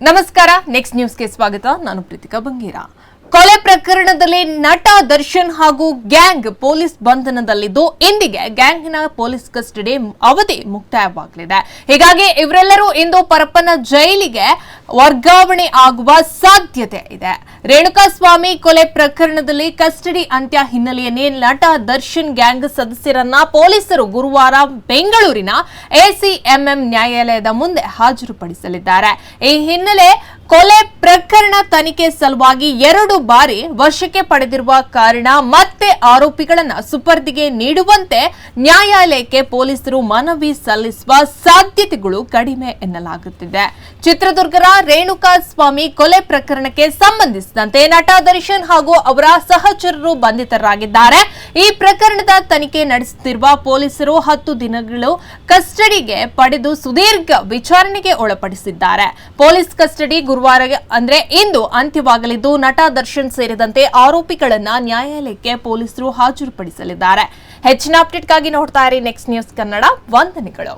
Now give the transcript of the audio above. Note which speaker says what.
Speaker 1: ನಮಸ್ಕಾರ, ನೆಕ್ಸ್ಟ್ ನ್ಯೂಸ್ಗೆ ಸ್ವಾಗತ. ನಾನು ಪ್ರೀತಿಕಾ ಬಂಗೇರಾ. ಕೊಲೆ ಪ್ರಕರಣದಲ್ಲಿ ನಟ ದರ್ಶನ್ ಹಾಗೂ ಗ್ಯಾಂಗ್ ಪೊಲೀಸ್ ಬಂಧನದಲ್ಲಿದ್ದು ಇಂದಿಗೆ ಗ್ಯಾಂಗ್ನ ಪೊಲೀಸ್ ಕಸ್ಟಡಿ ಅವಧಿ ಮುಕ್ತಾಯವಾಗಲಿದೆ. ಹೀಗಾಗಿ ಇವರೆಲ್ಲರೂ ಇಂದು ಪರಪ್ಪನ ಜೈಲಿಗೆ ವರ್ಗಾವಣೆ ಆಗುವ ಸಾಧ್ಯತೆ ಇದೆ. ರೇಣುಕಾಸ್ವಾಮಿ ಕೊಲೆ ಪ್ರಕರಣದಲ್ಲಿ ಕಸ್ಟಡಿ ಅಂತ್ಯ ಹಿನ್ನೆಲೆಯಲ್ಲಿ ನಟ ದರ್ಶನ್ ಗ್ಯಾಂಗ್ ಸದಸ್ಯರನ್ನ ಪೊಲೀಸರು ಗುರುವಾರ ಬೆಂಗಳೂರಿನ ಎಸಿಎಂಎಂ ನ್ಯಾಯಾಲಯದ ಮುಂದೆ ಹಾಜರುಪಡಿಸಲಿದ್ದಾರೆ. ಈ ಹಿನ್ನೆಲೆ ಕೊಲೆ ಪ್ರಕರಣ ತನಿಖೆ ಸಲುವಾಗಿ 2 ಬಾರಿ ವಶಕ್ಕೆ ಪಡೆದಿರುವ ಕಾರಣ ಮತ್ತೆ ಆರೋಪಿಗಳನ್ನ ಸುಪರ್ದಿಗೆ ನೀಡುವಂತೆ ನ್ಯಾಯಾಲಯಕ್ಕೆ ಪೊಲೀಸರು ಮನವಿ ಸಲ್ಲಿಸುವ ಸಾಧ್ಯತೆಗಳು ಕಡಿಮೆ ಎನ್ನಲಾಗುತ್ತಿದೆ. ಚಿತ್ರದುರ್ಗದ ರೇಣುಕಾಸ್ವಾಮಿ ಕೊಲೆ ಪ್ರಕರಣಕ್ಕೆ ಸಂಬಂಧಿಸಿದಂತೆ ನಟ ದರ್ಶನ್ ಹಾಗೂ ಅವರ ಸಹಚರರು ಬಂಧಿತರಾಗಿದ್ದಾರೆ. ಈ ಪ್ರಕರಣದ ತನಿಖೆ ನಡೆಸುತ್ತಿರುವ ಪೊಲೀಸರು 10 ದಿನಗಳು ಕಸ್ಟಡಿಗೆ ಪಡೆದು ಸುದೀರ್ಘ ವಿಚಾರಣೆಗೆ ಒಳಪಡಿಸಿದ್ದಾರೆ. ಪೊಲೀಸ್ ಕಸ್ಟಡಿ ಗುರುವಾರ ಅಂದ್ರೆ ಇಂದು ಅಂತ್ಯವಾಗಲಿದ್ದು ನಟ ದರ್ಶನ್ ಸೇರಿದಂತೆ ಆರೋಪಿಗಳನ್ನ ನ್ಯಾಯಾಲಯಕ್ಕೆ ಪೊಲೀಸರು ಹಾಜರುಪಡಿಸಲಿದ್ದಾರೆ. ಹೆಚ್ಚಿನ ಅಪ್ಡೇಟ್ಗಾಗಿ ನೋಡ್ತಾ ಇರಿ ನೆಕ್ಸ್ಟ್ ನ್ಯೂಸ್ ಕನ್ನಡ. ವಂದನೆಗಳು.